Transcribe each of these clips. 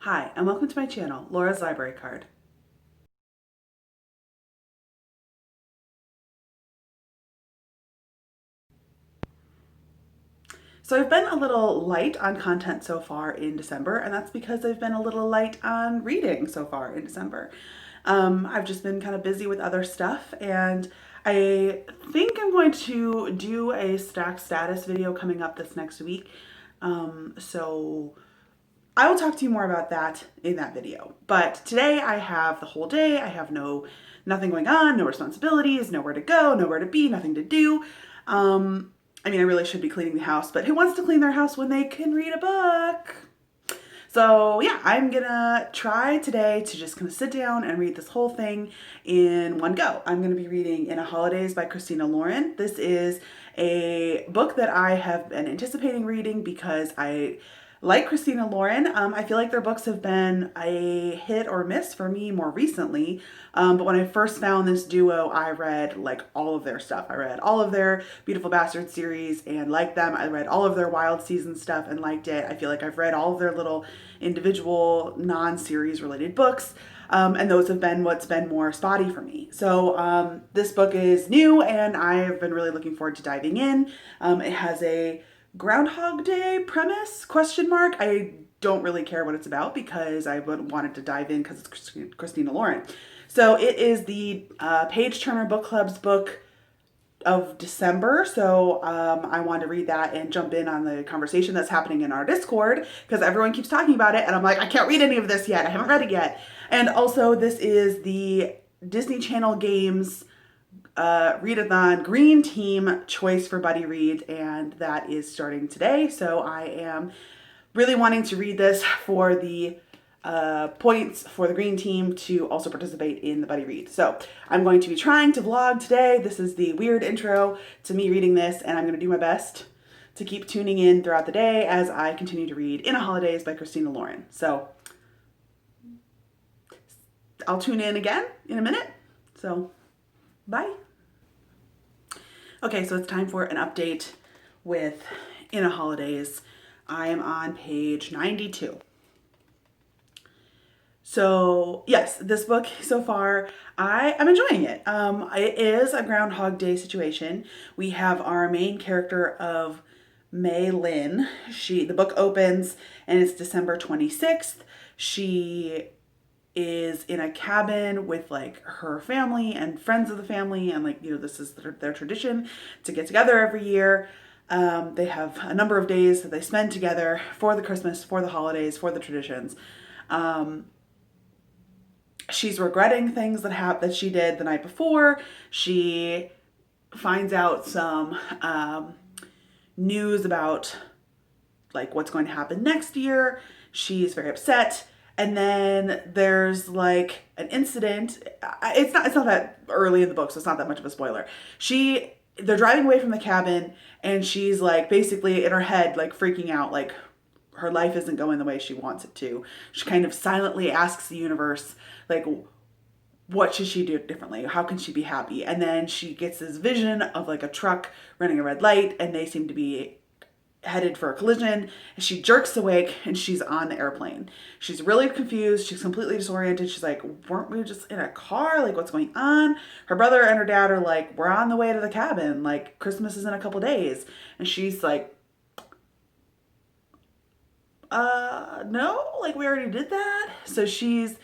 Hi, and welcome to my channel, Laura's Library Card. So I've been a little light on content so far in December, and that's because I've been a little light on reading so far in December. I've just been kind of busy with other stuff, and I think I'm going to do a stack status video coming up this next week. So I will talk to you more about that in that video. But today I have the whole day. I have nothing going on, no responsibilities, nowhere to go, nowhere to be, nothing to do. I really should be cleaning the house, but who wants to clean their house when they can read a book? So yeah, I'm gonna try today to just kind of sit down and read this whole thing in one go. I'm gonna be reading In A Holidaze by Christina Lauren. This is a book that I have been anticipating reading because I like Christina Lauren. I feel like their books have been a hit or miss for me more recently. But when I first found this duo, I read like all of their stuff. I read all of their Beautiful Bastard series and liked them. I read all of their Wild Season stuff and liked it. I feel like I've read all of their little individual non-series related books. And those have been what's been more spotty for me. So this book is new and I've been really looking forward to diving in. It has a Groundhog Day premise, question mark. I don't really care what it's about because I wanted to dive in because it's Christina Lauren. So it is the Page Turner Book Club's book of December. So I wanted to read that and jump in on the conversation that's happening in our Discord because everyone keeps talking about it and I'm like, I can't read any of this yet. I haven't read it yet. And also this is the Disney Channel Games readathon Green Team choice for Buddy Reads, and that is starting today. So I am really wanting to read this for the points for the Green Team to also participate in the Buddy Read. So I'm going to be trying to vlog today. This is the weird intro to me reading this, and I'm going to do my best to keep tuning in throughout the day as I continue to read In A Holidaze by Christina Lauren. So I'll tune in again in a minute. So bye. Okay, so it's time for an update with In A Holidaze. I am on page 92. So yes, this book so far, I'm enjoying it. It is a Groundhog Day situation. We have our main character of May Lynn. The book opens and it's December 26th. She is in a cabin with like her family and friends of the family, and this is their tradition to get together every year. They have a number of days that they spend together for the Christmas, for the holidays, for the traditions. She's regretting things that she did the night before. She finds out some news about like what's going to happen next year. She's very upset. And then there's like an incident. It's not that early in the book, so it's not that much of a spoiler. They're driving away from the cabin and she's like basically in her head like freaking out, like her life isn't going the way she wants it to. She kind of silently asks the universe like what should she do differently? How can she be happy? And then she gets this vision of like a truck running a red light and they seem to be headed for a collision. She jerks awake and she's on the airplane. She's really confused. She's completely disoriented. She's like, weren't we just in a car? Like, what's going on? Her brother and her dad are like, we're on the way to the cabin. Like, Christmas is in a couple days. And she's like, no, like we already did that. So she's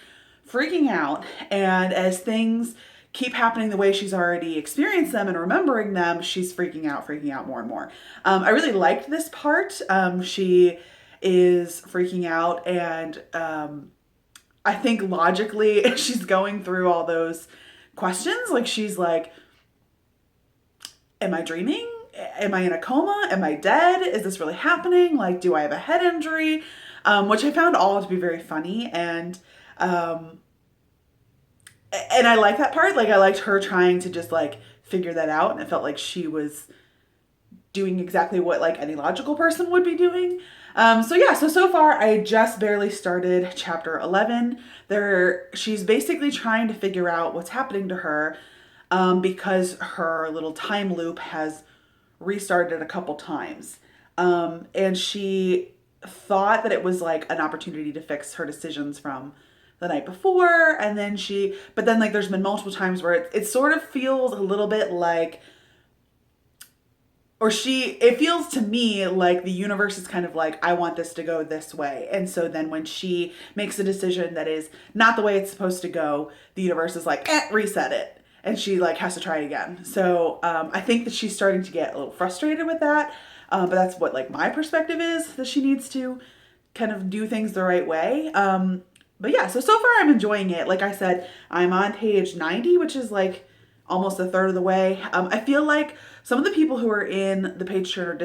freaking out. And as things keep happening the way she's already experienced them and remembering them, she's freaking out more and more. I really liked this part. She is freaking out and I think logically she's going through all those questions. Like she's like, am I dreaming? Am I in a coma? Am I dead? Is this really happening? Like, do I have a head injury? Which I found all to be very funny. And I like that part. Like I liked her trying to just like figure that out. And it felt like she was doing exactly what like any logical person would be doing. So far I just barely started chapter 11. She's basically trying to figure out what's happening to her because her little time loop has restarted a couple times. And she thought that it was like an opportunity to fix her decisions from the night before, and then but then like there's been multiple times where it sort of feels a little bit like, it feels to me like the universe is kind of like, I want this to go this way. And so then when she makes a decision that is not the way it's supposed to go, the universe is like, reset it. And she like has to try it again. So I think that she's starting to get a little frustrated with that. But that's what like my perspective is, that she needs to kind of do things the right way. But yeah, so far I'm enjoying it. Like I said, I'm on page 90, which is like almost a third of the way. I feel like some of the people who are in the Page Turner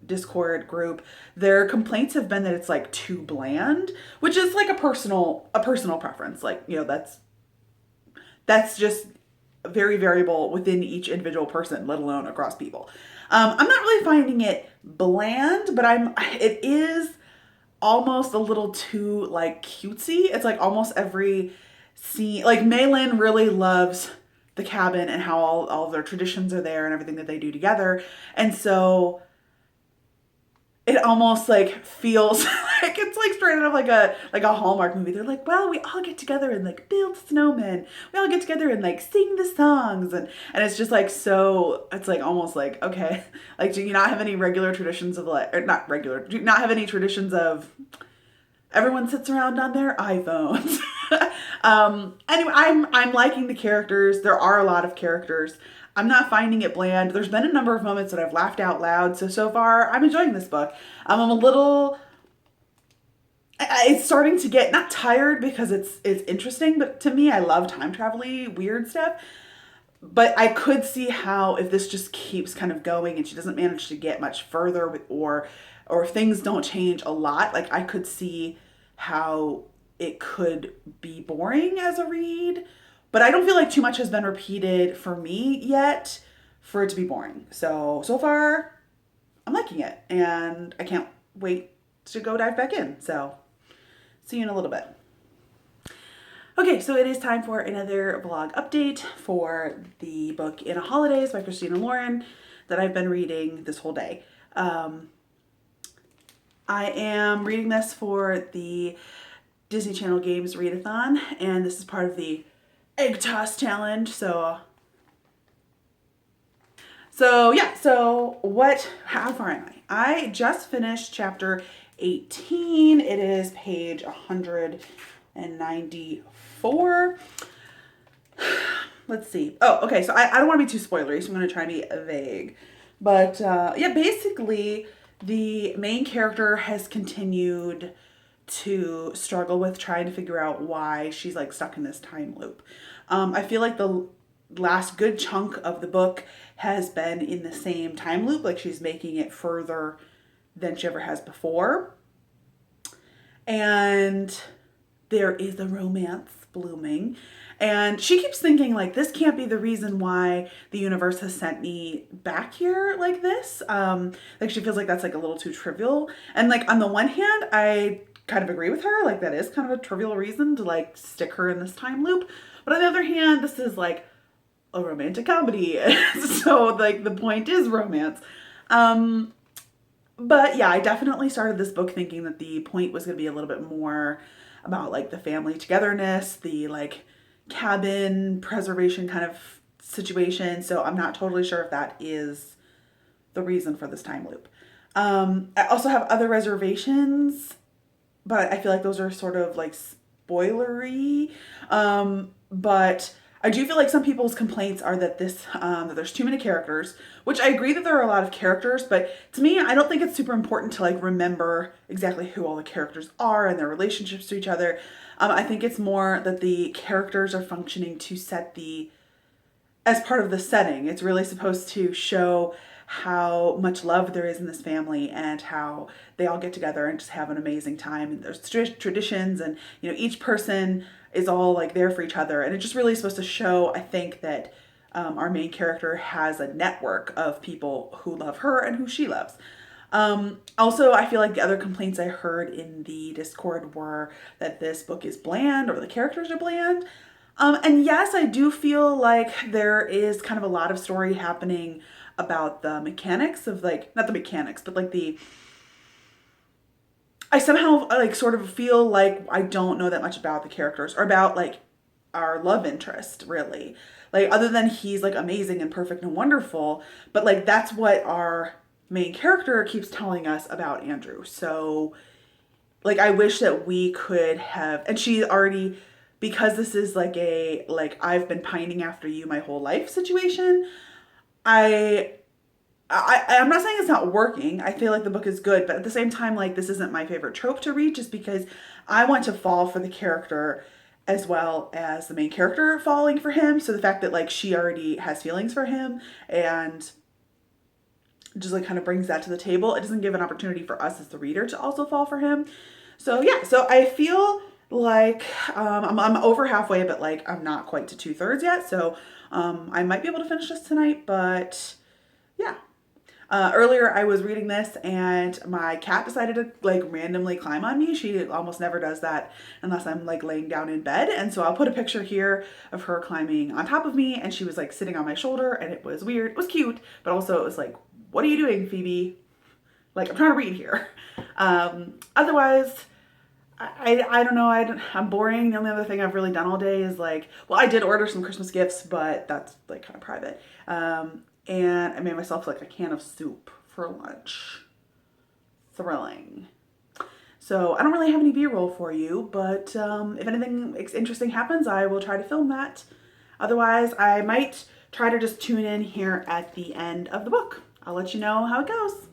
Discord group, their complaints have been that it's like too bland, which is like a personal preference. Like, you know, that's just very variable within each individual person, let alone across people. I'm not really finding it bland, but it is almost a little too like cutesy. It's like almost every scene, like Maylin really loves the cabin and how all their traditions are there and everything that they do together. And so it almost like feels like it's like straight out of like a Hallmark movie. They're like, well, we all get together and like build snowmen. We all get together and like sing the songs, and it's just like, so it's like almost like, okay, like, do you not have any regular traditions of like, or not regular, do you not have any traditions of everyone sits around on their iPhones? Anyway, I'm liking the characters. There are a lot of characters. I'm not finding it bland. There's been a number of moments that I've laughed out loud. So far, I'm enjoying this book. I'm a little, it's starting to get not tired because it's interesting, but to me, I love time travel-y weird stuff. But I could see how if this just keeps kind of going and she doesn't manage to get much further or if things don't change a lot, like I could see how it could be boring as a read. But I don't feel like too much has been repeated for me yet for it to be boring. So far, I'm liking it. And I can't wait to go dive back in. So see you in a little bit. Okay, so it is time for another vlog update for the book In A Holidaze by Christina Lauren that I've been reading this whole day. I am reading this for the Disney Channel Games Readathon, and this is part of the Egg Toss Challenge. So yeah, how far am I? I just finished chapter 18. It is page 194. Let's see. Oh, okay, so I don't want to be too spoilery, so I'm going to try and be vague. But yeah, basically, the main character has continued to struggle with trying to figure out why she's like stuck in this time loop. I feel like the last good chunk of the book has been in the same time loop, like she's making it further than she ever has before. And there is a romance blooming. And she keeps thinking like, this can't be the reason why the universe has sent me back here like this. Like she feels like that's like a little too trivial. And like on the one hand, I kind of agree with her. Like that is kind of a trivial reason to like stick her in this time loop. But on the other hand, this is like a romantic comedy. So like the point is romance. But yeah, I definitely started this book thinking that the point was going to be a little bit more about like the family togetherness, the like cabin preservation kind of situation. So I'm not totally sure if that is the reason for this time loop. I also have other reservations, but I feel like those are sort of like spoilery. But I do feel like some people's complaints are that that there's too many characters, which I agree that there are a lot of characters, but to me, I don't think it's super important to like remember exactly who all the characters are and their relationships to each other. I think it's more that the characters are functioning to as part of the setting. It's really supposed to show how much love there is in this family and how they all get together and just have an amazing time. And there's traditions and, you know, each person is all like there for each other. And it's just really supposed to show, I think, that our main character has a network of people who love her and who she loves. Also, I feel like the other complaints I heard in the Discord were that this book is bland or the characters are bland. And yes, I do feel like there is kind of a lot of story happening about the mechanics of like, not the mechanics, but like I somehow like sort of feel like I don't know that much about the characters or about like our love interest really. Like other than he's like amazing and perfect and wonderful, but like that's what our main character keeps telling us about Andrew. So like I wish that we could have, and she already, because this is like a like I've been pining after you my whole life situation. I I'm not saying it's not working. I feel like the book is good, but at the same time, like this isn't my favorite trope to read just because I want to fall for the character as well as the main character falling for him. So the fact that like she already has feelings for him and just like kind of brings that to the table, it doesn't give an opportunity for us as the reader to also fall for him. So yeah, so I feel like I'm over halfway, but like I'm not quite to 2/3 yet. So I might be able to finish this tonight, but yeah. Earlier, I was reading this and my cat decided to like randomly climb on me. She almost never does that unless I'm like laying down in bed. And so I'll put a picture here of her climbing on top of me and she was like sitting on my shoulder and it was weird. It was cute, but also it was like, what are you doing, Phoebe? Like, I'm trying to read here. Otherwise, I don't know. I'm boring. The only other thing I've really done all day is like, well, I did order some Christmas gifts, but that's like kind of private. And I made myself like a can of soup for lunch. Thrilling. So I don't really have any B-roll for you, but if anything interesting happens, I will try to film that. Otherwise, I might try to just tune in here at the end of the book. I'll let you know how it goes.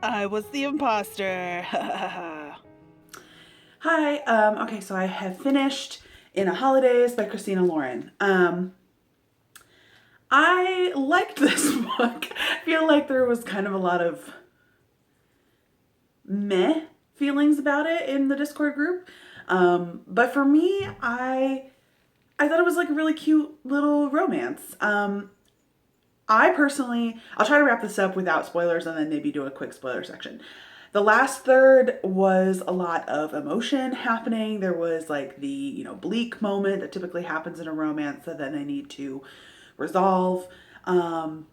I was the imposter. Hi. Okay, so I have finished In A Holidaze by Christina Lauren. I liked this book. I feel like there was kind of a lot of meh feelings about it in the Discord group. But for me, I thought it was like a really cute little romance. I personally, I'll try to wrap this up without spoilers and then maybe do a quick spoiler section. The last third was a lot of emotion happening. There was like the, bleak moment that typically happens in a romance that then they need to resolve. I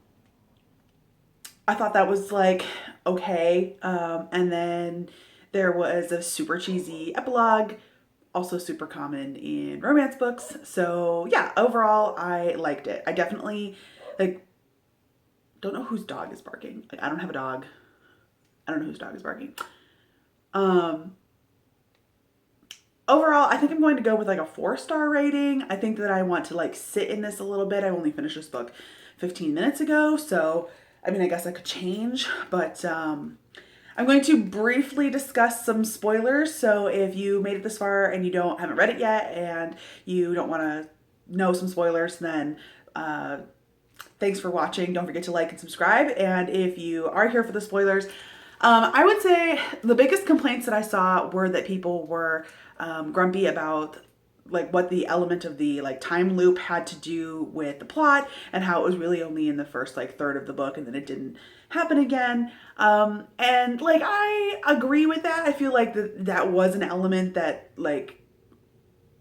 thought that was like okay. And then there was a super cheesy epilogue, also super common in romance books. So yeah, overall, I liked it. I definitely like don't know whose dog is barking. Like I don't have a dog. I don't know whose dog is barking. Overall, I think I'm going to go with like a 4-star rating. I think that I want to like sit in this a little bit. I only finished this book 15 minutes ago, so I mean, I guess I could change, but I'm going to briefly discuss some spoilers. So if you made it this far and you haven't read it yet and you don't want to know some spoilers, then thanks for watching. Don't forget to like and subscribe. And if you are here for the spoilers, I would say the biggest complaints that I saw were that people were grumpy about like what the element of the like time loop had to do with the plot and how it was really only in the first like third of the book and then it didn't happen again. And like I agree with that. I feel like that was an element that like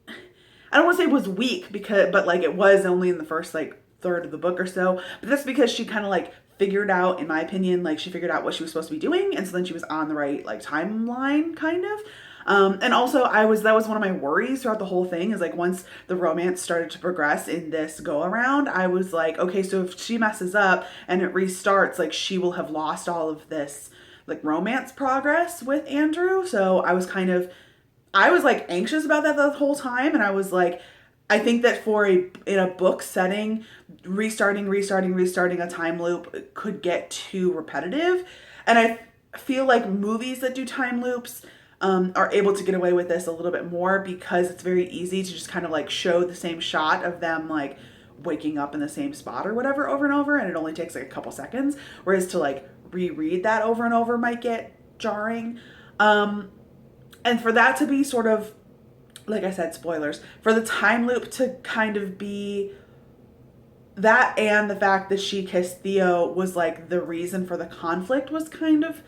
I don't want to say it was weak but like it was only in the first like third of the book or so. But that's because she kind of like figured out, in my opinion, like she figured out what she was supposed to be doing, and so then she was on the right like timeline kind of. And also that was one of my worries throughout the whole thing is like once the romance started to progress in this go around, I was like, okay, so if she messes up and it restarts, like she will have lost all of this like romance progress with Andrew. So I was like anxious about that the whole time, and I was like, I think that in a book setting, restarting a time loop could get too repetitive. And I feel like movies that do time loops are able to get away with this a little bit more because it's very easy to just kind of like show the same shot of them like waking up in the same spot or whatever over and over, and it only takes like a couple seconds. Whereas to like reread that over and over might get jarring. And for that to be sort of, like I said, spoilers, for the time loop to kind of be that and the fact that she kissed Theo was like the reason for the conflict was kind of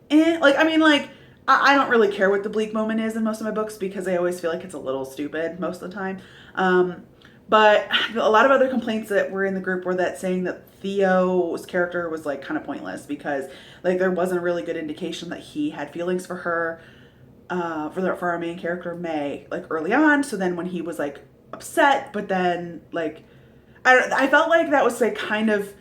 like, I mean, like I don't really care what the bleak moment is in most of my books because I always feel like it's a little stupid most of the time. But a lot of other complaints that were in the group were that saying that Theo's character was like kind of pointless because like there wasn't a really good indication that he had feelings for her, for our main character May, like early on. So then when he was like upset, but then like I felt like that was like kind of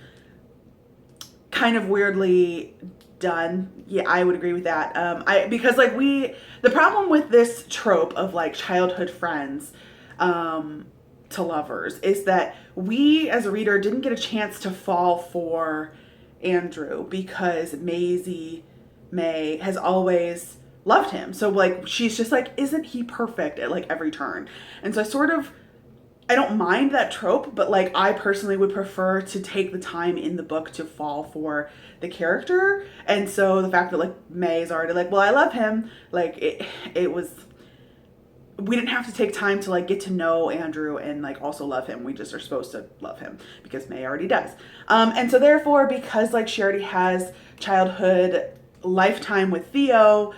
weirdly done. Yeah, I would agree with that. Because like the problem with this trope of like childhood friends to lovers is that we as a reader didn't get a chance to fall for Andrew because May has always loved him. So like she's just like, isn't he perfect at like every turn? And so I don't mind that trope, but like I personally would prefer to take the time in the book to fall for the character. And so the fact that like May is already like, well, I love him, like it was, we didn't have to take time to like get to know Andrew and like also love him. We just are supposed to love him because May already does. And so therefore, because like she already has childhood lifetime with Theo,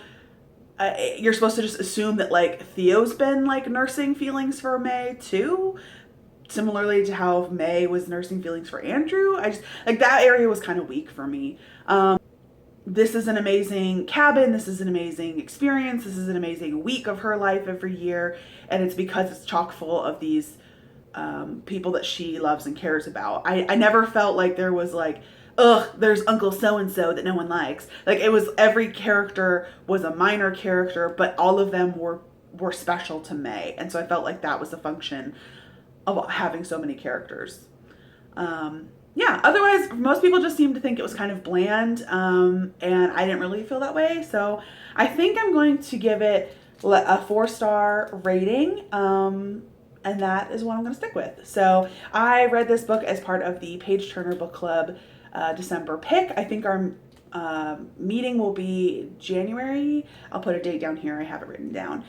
you're supposed to just assume that like Theo's been like nursing feelings for May too, similarly to how May was nursing feelings for Andrew. I just like that area was kind of weak for me. This is an amazing cabin. This is an amazing experience. This is an amazing week of her life every year, and it's because it's chock full of these people that she loves and cares about. I never felt like there was like, ugh, there's Uncle so-and-so that no one likes. Like it was, every character was a minor character, but all of them were special to May. And so I felt like that was the function of having so many characters. Yeah, otherwise, most people just seemed to think it was kind of bland, and I didn't really feel that way. So I think I'm going to give it a 4-star rating. And that is what I'm going to stick with. So I read this book as part of the Page Turner Book Club December pick. I think our meeting will be January. I'll put a date down here. I have it written down.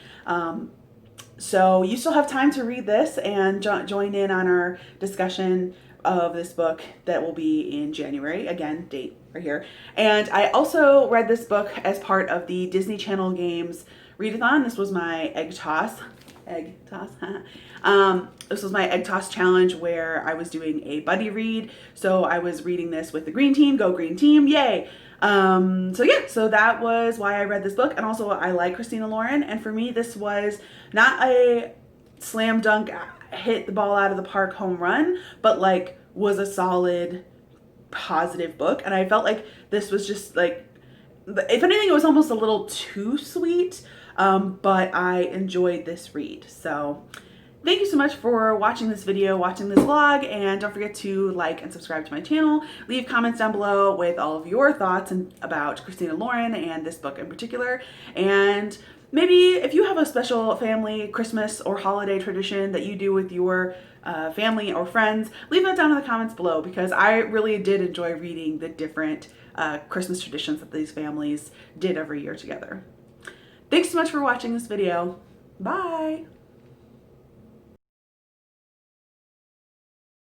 So you still have time to read this and join in on our discussion of this book that will be in January. Again, date right here. And I also read this book as part of the Disney Channel Games readathon. This was my egg toss. This was my egg toss challenge where I was doing a buddy read. So I was reading this with the green team. Go green team, yay. So yeah, so that was why I read this book. And also I like Christina Lauren. And for me, this was not a slam dunk, hit the ball out of the park home run, but like was a solid positive book. And I felt like this was just like, if anything, it was almost a little too sweet. But I enjoyed this read. So thank you so much for watching this video, watching this vlog, and don't forget to like and subscribe to my channel. Leave comments down below with all of your thoughts about Christina Lauren and this book in particular. And maybe if you have a special family Christmas or holiday tradition that you do with your family or friends, leave that down in the comments below, because I really did enjoy reading the different Christmas traditions that these families did every year together. Thanks so much for watching this video. Bye!